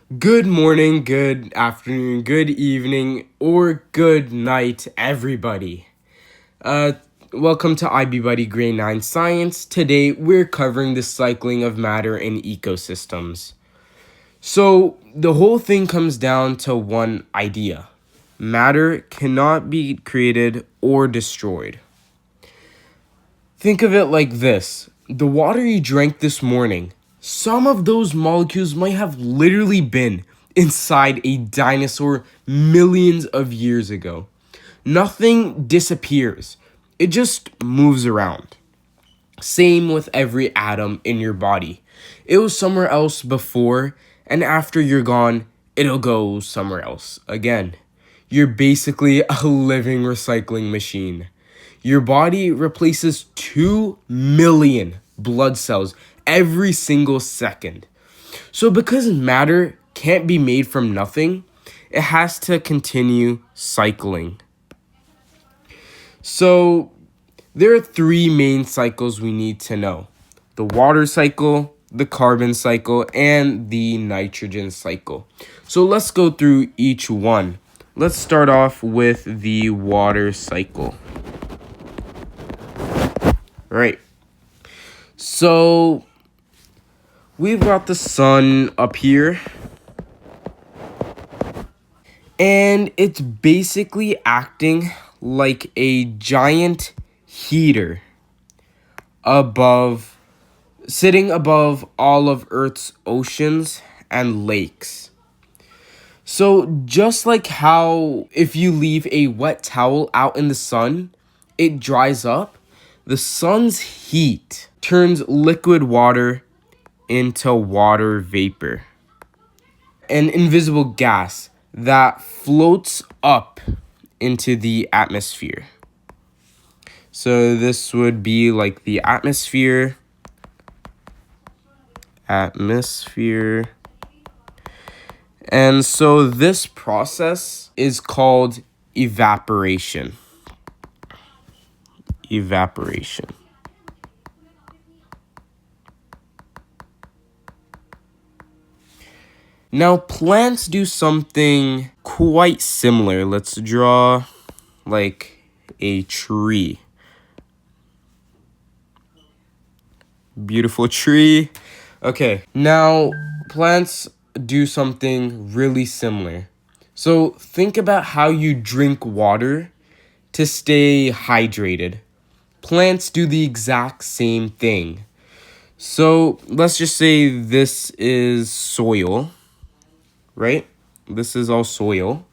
Good morning, good afternoon, good evening, or good night, everybody. Uh, Welcome to IB Buddy Grade 9 Science. Today, we're covering the cycling of matter in ecosystems. So, the whole thing comes down to one idea. Matter cannot be created or destroyed. Think of it like this. The water you drank this morning, some of those molecules might have literally been inside a dinosaur millions of years ago. Nothing disappears. It just moves around. Same with every atom in your body. It was somewhere else before, and after you're gone, it'll go somewhere else again. You're basically a living recycling machine. Your body replaces 2 million blood cells every single second. So, because matter can't be made from nothing, it has to continue cycling. So, there are 3 main cycles we need to know: the water cycle, the carbon cycle, and the nitrogen cycle. So, let's go through each one. Let's start off with the water cycle. Right. So, we've got the sun up here, and it's basically acting like a giant heater sitting above all of Earth's oceans and lakes. So just like how if you leave a wet towel out in the sun, it dries up, the sun's heat turns liquid water into water vapor, an invisible gas that floats up into the atmosphere. So this would be like the atmosphere. And so this process is called evaporation. Now, plants do something quite similar. Let's draw like a tree. Beautiful tree. Okay, now plants do something really similar. So think about how you drink water to stay hydrated. Plants do the exact same thing. So let's just say this is soil, right? This is all soil.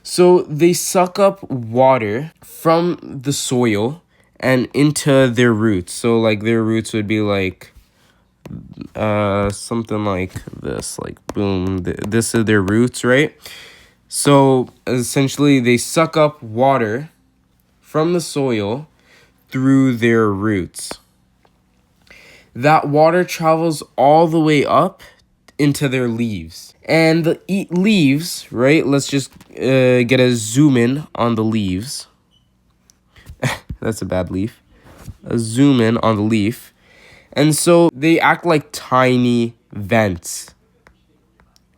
So they suck up water from the soil and into their roots. So like their roots would be like something like this, like boom, this is their roots, right? So essentially they suck up water from the soil through their roots. That water travels all the way up into their leaves. And the leaves, right? Let's just get a zoom in on the leaves. That's a bad leaf. A zoom in on the leaf. And so they act like tiny vents.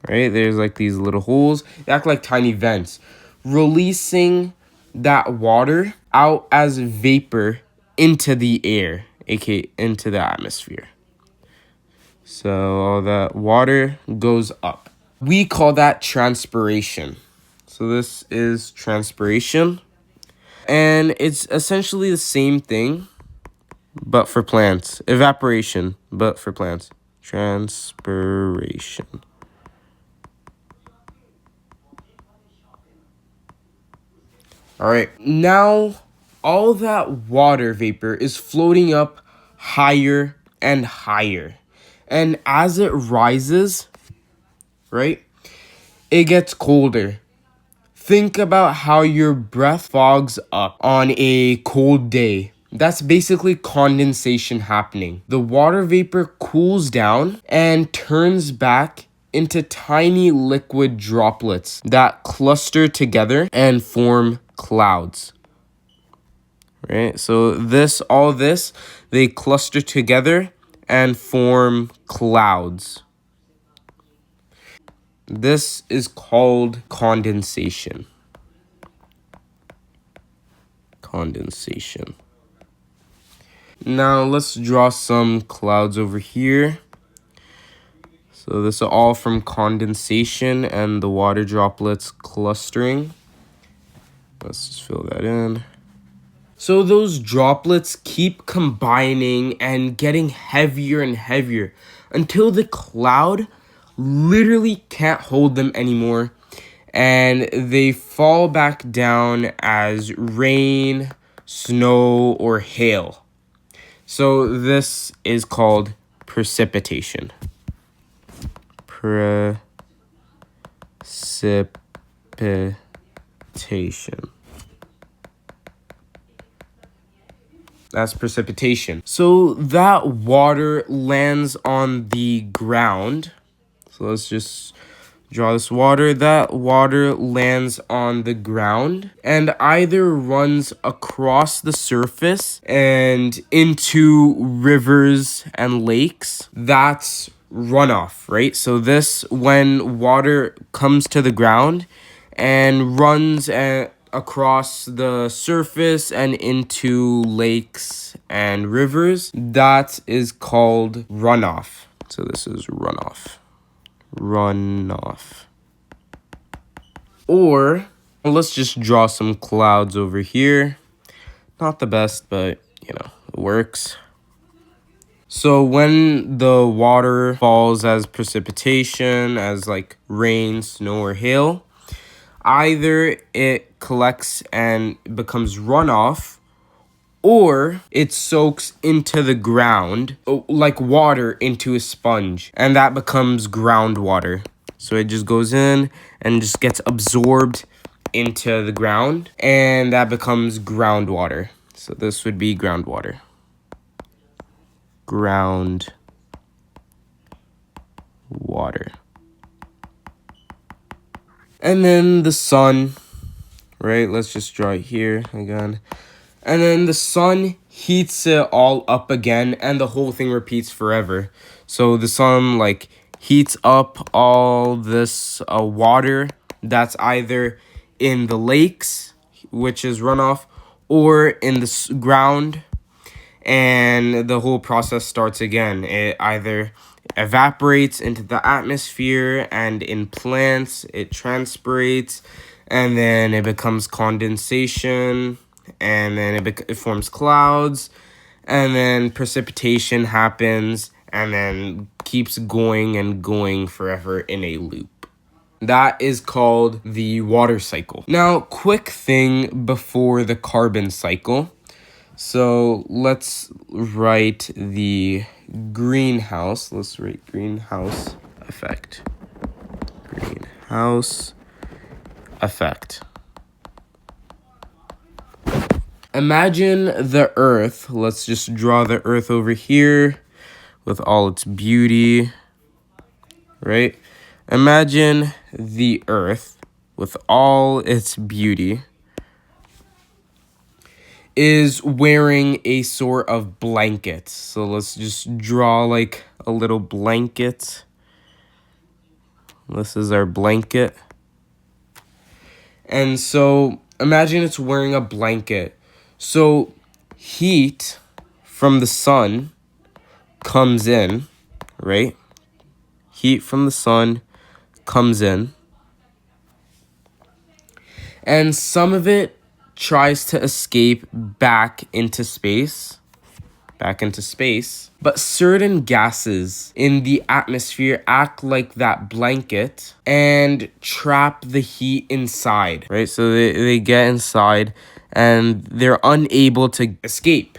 Right? There's like these little holes. They act like tiny vents, releasing that water out as vapor into the air, aka into the atmosphere. So all that water goes up. We call that transpiration. So this is transpiration. And it's essentially the same thing, but for plants. Evaporation, but for plants. Transpiration. All right. Now, all that water vapor is floating up higher and higher. And as it rises, right, it gets colder. Think about how your breath fogs up on a cold day. That's basically condensation happening. The water vapor cools down and turns back into tiny liquid droplets that cluster together and form clouds. Right? So all this, they cluster together and form clouds. This is called condensation. Condensation. Now let's draw some clouds over here. So this is all from condensation and the water droplets clustering. Let's just fill that in. So those droplets keep combining and getting heavier and heavier until the cloud literally can't hold them anymore, and they fall back down as rain, snow, or hail. So this is called precipitation. Precipitation. That's precipitation. So that water lands on the ground. So let's just draw this water. That water lands on the ground and either runs across the surface and into rivers and lakes. That's runoff, right? So this, when water comes to the ground and runs across the surface and into lakes and rivers, that is called runoff. So this is runoff. Runoff. Or let's just draw some clouds over here. Not the best, but you know, it works. So when the water falls as precipitation, as like rain, snow, or hail, either it collects and becomes runoff, or it soaks into the ground like water into a sponge, and that becomes groundwater. So it just goes in and just gets absorbed into the ground, and that becomes groundwater. So this would be groundwater. Groundwater. And then the sun, right? Let's just draw it here again. And then the sun heats it all up again, and the whole thing repeats forever. So the sun like heats up all this water that's either in the lakes, which is runoff, or in the ground, and the whole process starts again. It either evaporates into the atmosphere, and in plants it transpirates, and then it becomes condensation, and then it forms clouds, and then precipitation happens, and then keeps going and going forever in a loop. That is called the water cycle. Now, quick thing before the carbon cycle. So let's write the greenhouse. Let's write greenhouse effect. Greenhouse effect. Imagine the earth. Let's just draw the earth over here with all its beauty, right? Imagine the earth with all its beauty is wearing a sort of blanket. So let's just draw like a little blanket. This is our blanket. And so imagine it's wearing a blanket. So heat from the sun comes in, right? Heat from the sun comes in. And some of it tries to escape back into space. But certain gases in the atmosphere act like that blanket and trap the heat inside, right? So they get inside and they're unable to escape.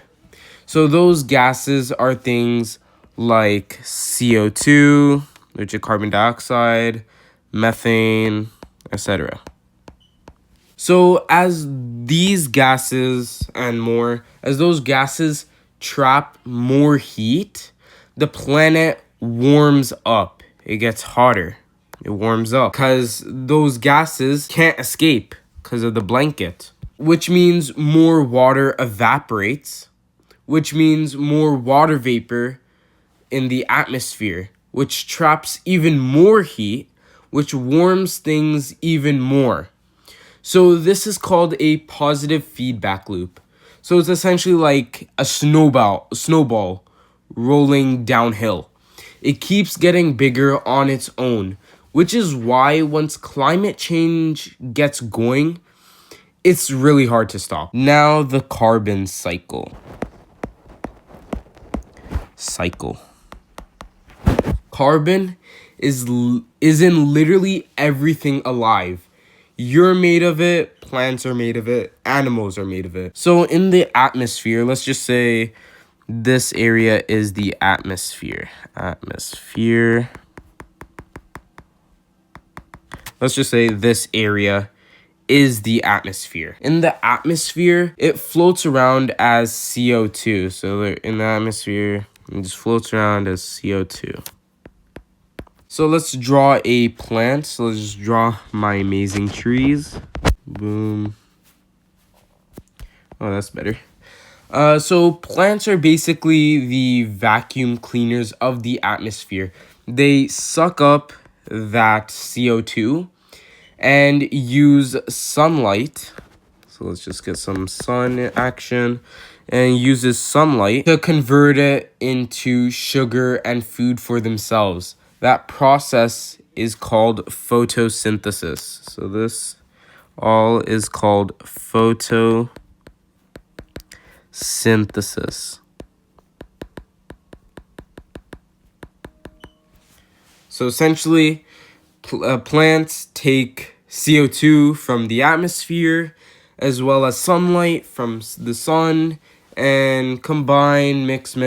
So those gases are things like CO2, which is carbon dioxide, methane, etc. So as these gases and more, as those gases trap more heat, the planet warms up. It gets hotter. It warms up because those gases can't escape because of the blanket, which means more water evaporates, which means more water vapor in the atmosphere, which traps even more heat, which warms things even more. So this is called a positive feedback loop. So it's essentially like a snowball rolling downhill. It keeps getting bigger on its own, which is why once climate change gets going, it's really hard to stop. Now the carbon cycle. Carbon is in literally everything alive. You're made of it, plants are made of it, animals are made of it. So in the atmosphere, let's just say this area is the atmosphere. Let's just say this area is the atmosphere. In the atmosphere, it floats around as CO2. So in the atmosphere, it just floats around as CO2. So let's draw a plant. So let's just draw my amazing trees. Boom. Oh, that's better. So plants are basically the vacuum cleaners of the atmosphere. They suck up that CO2 and use sunlight. So let's just get some sun action, and uses sunlight to convert it into sugar and food for themselves. That process is called photosynthesis. So this all is called photosynthesis. So essentially, plants take CO2 from the atmosphere as well as sunlight from the sun and combine, mix,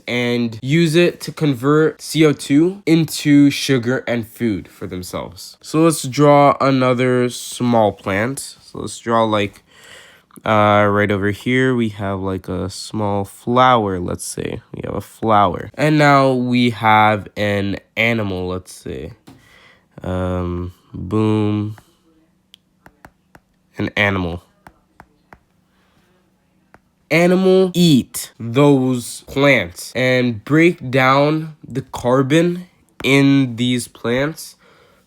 and use it to convert CO2 into sugar and food for themselves. So let's draw another small plant. So let's draw like right over here, we have like a small flower, let's say. We have a flower. And now we have an animal, let's say. Boom. An animal. Animal eat those plants and break down the carbon in these plants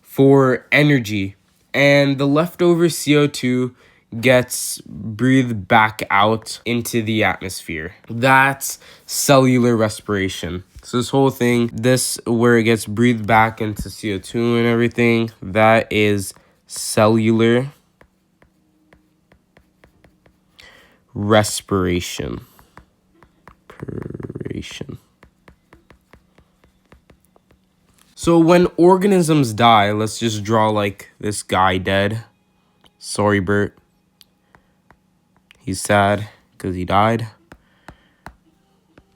for energy. And the leftover CO2 gets breathed back out into the atmosphere. That's cellular respiration. So this whole thing, this where it gets breathed back into CO2 and everything, that is cellular respiration. So when organisms die, let's just draw like this guy dead. Sorry, Bert. He's sad because he died.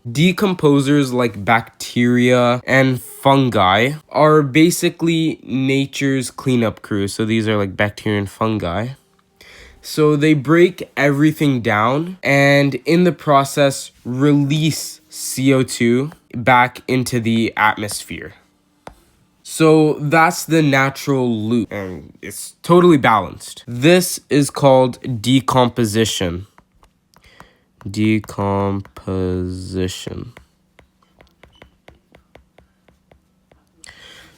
Decomposers like bacteria and fungi are basically nature's cleanup crew. So these are like bacteria and fungi. So they break everything down and in the process release CO2 back into the atmosphere. So that's the natural loop and it's totally balanced. This is called decomposition.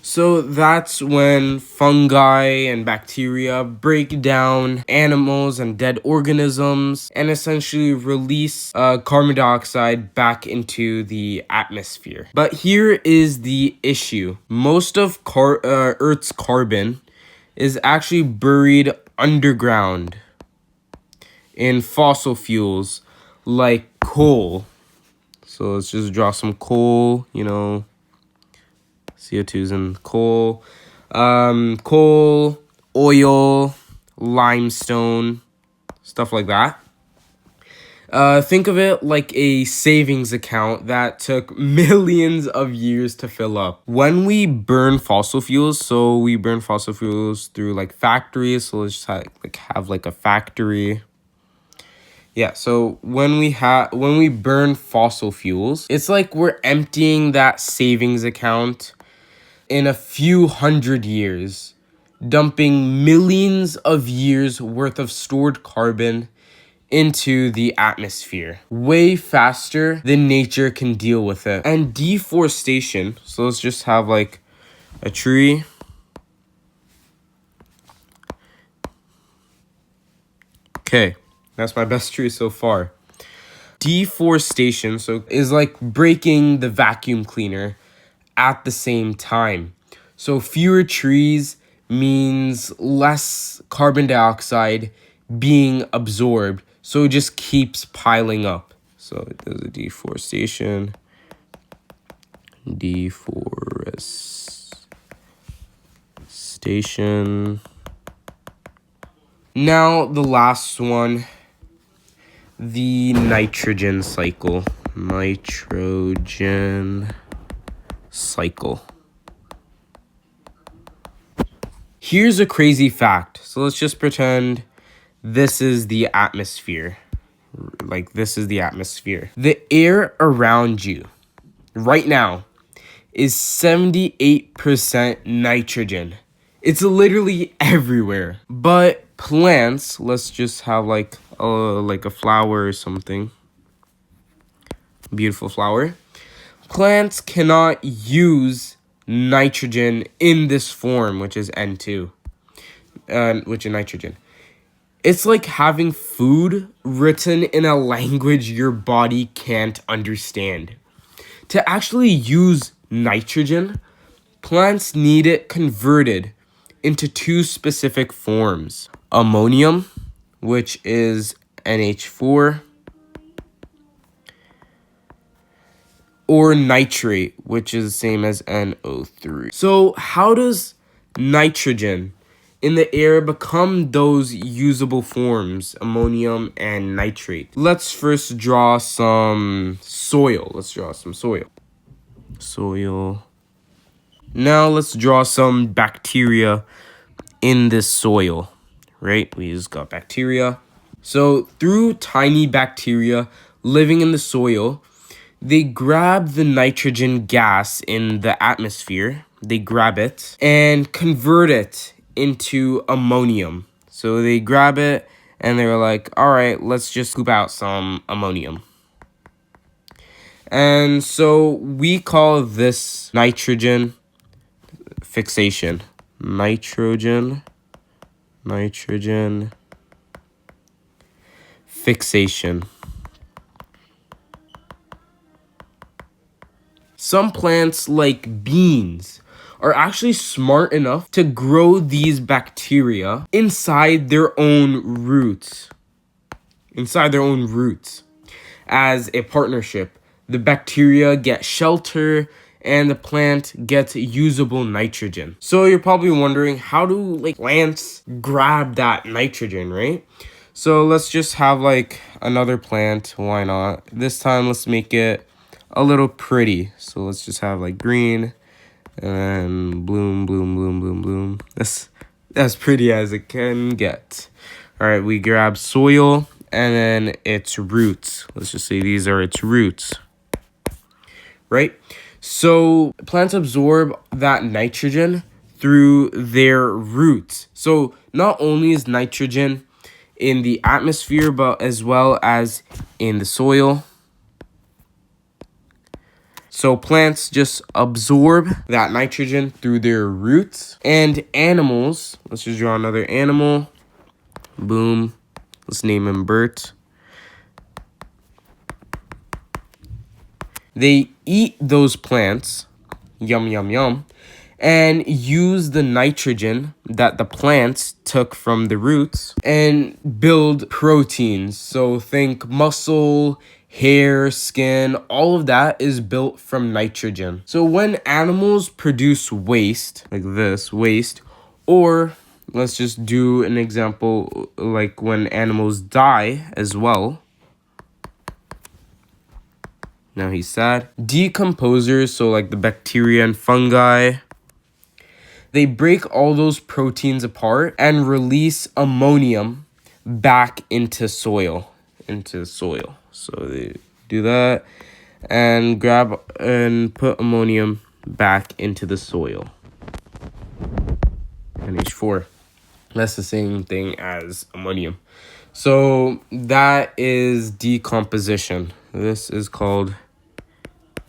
So that's when fungi and bacteria break down animals and dead organisms and essentially release carbon dioxide back into the atmosphere. But here is the issue. Most of Earth's carbon is actually buried underground in fossil fuels like coal. So let's just draw some coal, CO2's in coal. Coal, oil, limestone, stuff like that. Think of it like a savings account that took millions of years to fill up. When we burn fossil fuels, so we burn fossil fuels through like factories. So let's just have like a factory. Yeah, so when we burn fossil fuels, it's like we're emptying that savings account in a few hundred years, dumping millions of years worth of stored carbon into the atmosphere way faster than nature can deal with it. And deforestation, so let's just have like a tree. Okay, that's my best truth so far. Deforestation, so, is like breaking the vacuum cleaner at the same time. So fewer trees means less carbon dioxide being absorbed. So it just keeps piling up. So there's a deforestation. Deforestation. Now the last one, the nitrogen cycle. Nitrogen cycle. Here's a crazy fact. So let's just pretend this is the atmosphere. Like, this is the atmosphere. The air around you right now is 78% nitrogen. It's literally everywhere. But plants, let's just have like a flower or something. Beautiful flower. Plants cannot use nitrogen in this form, which is N2, which is nitrogen. It's like having food written in a language your body can't understand. To actually use nitrogen, plants need it converted into two specific forms. Ammonium, which is NH4, or nitrate, which is the same as NO3. So how does nitrogen in the air become those usable forms, ammonium and nitrate? Let's first draw some soil. Soil. Now let's draw some bacteria in this soil, right? We just got bacteria. So through tiny bacteria living in the soil, they grab the nitrogen gas in the atmosphere, they grab it and convert it into ammonium. So they grab it and they're like, all right, let's just scoop out some ammonium. And so we call this nitrogen fixation. Nitrogen fixation. Some plants, like beans, are actually smart enough to grow these bacteria inside their own roots. As a partnership, the bacteria get shelter and the plant gets usable nitrogen. So you're probably wondering, how do plants grab that nitrogen, right? So let's just have another plant. Why not? This time let's make it a little pretty. So let's just have green and then bloom. That's pretty as it can get. All right, we grab soil and then its roots. Let's just say these are its roots, right? So plants absorb that nitrogen through their roots. So not only is nitrogen in the atmosphere, but as well as in the soil. So plants just absorb that nitrogen through their roots. And animals, let's just draw another animal. Boom. Let's name him Bert. They eat those plants, yum, and use the nitrogen that the plants took from the roots and build proteins. So think muscle, hair, skin, all of that is built from nitrogen. So when animals produce waste, like this, or let's just do an example like when animals die as well. Now he's sad. Decomposers, so the bacteria and fungi, they break all those proteins apart and release ammonium back into soil. So they do that and grab and put ammonium back into the soil. NH4. That's the same thing as ammonium. So that is decomposition. This is called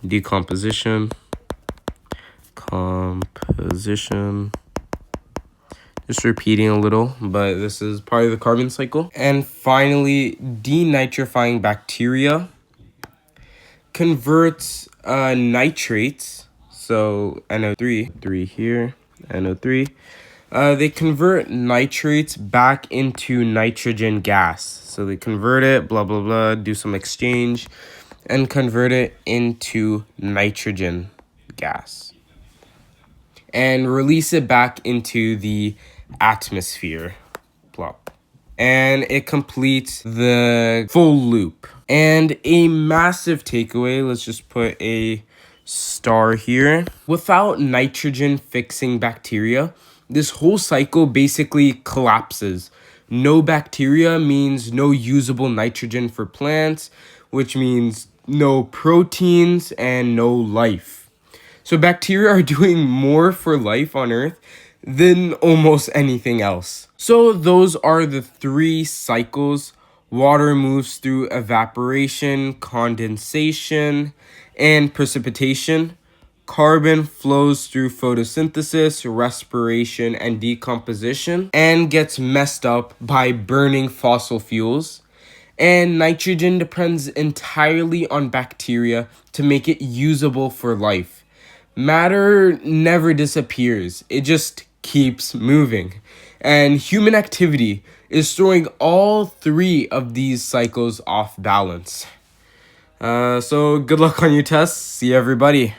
decomposition. Just repeating a little, but this is part of the carbon cycle. And finally, denitrifying bacteria converts nitrates, so NO3 here, NO3. They convert nitrates back into nitrogen gas. So they convert it, blah, blah, blah, do some exchange, and convert it into nitrogen gas. And release it back into the atmosphere. Plop. And it completes the full loop. And a massive takeaway, let's just put a star here. Without nitrogen fixing bacteria, this whole cycle basically collapses. No bacteria means no usable nitrogen for plants, which means no proteins and no life. So bacteria are doing more for life on Earth than almost anything else. So those are the 3 cycles. Water moves through evaporation, condensation, and precipitation. Carbon flows through photosynthesis, respiration, and decomposition, and gets messed up by burning fossil fuels. And nitrogen depends entirely on bacteria to make it usable for life. Matter never disappears, it just keeps moving. And human activity is throwing all 3 of these cycles off balance. So good luck on your tests. See everybody.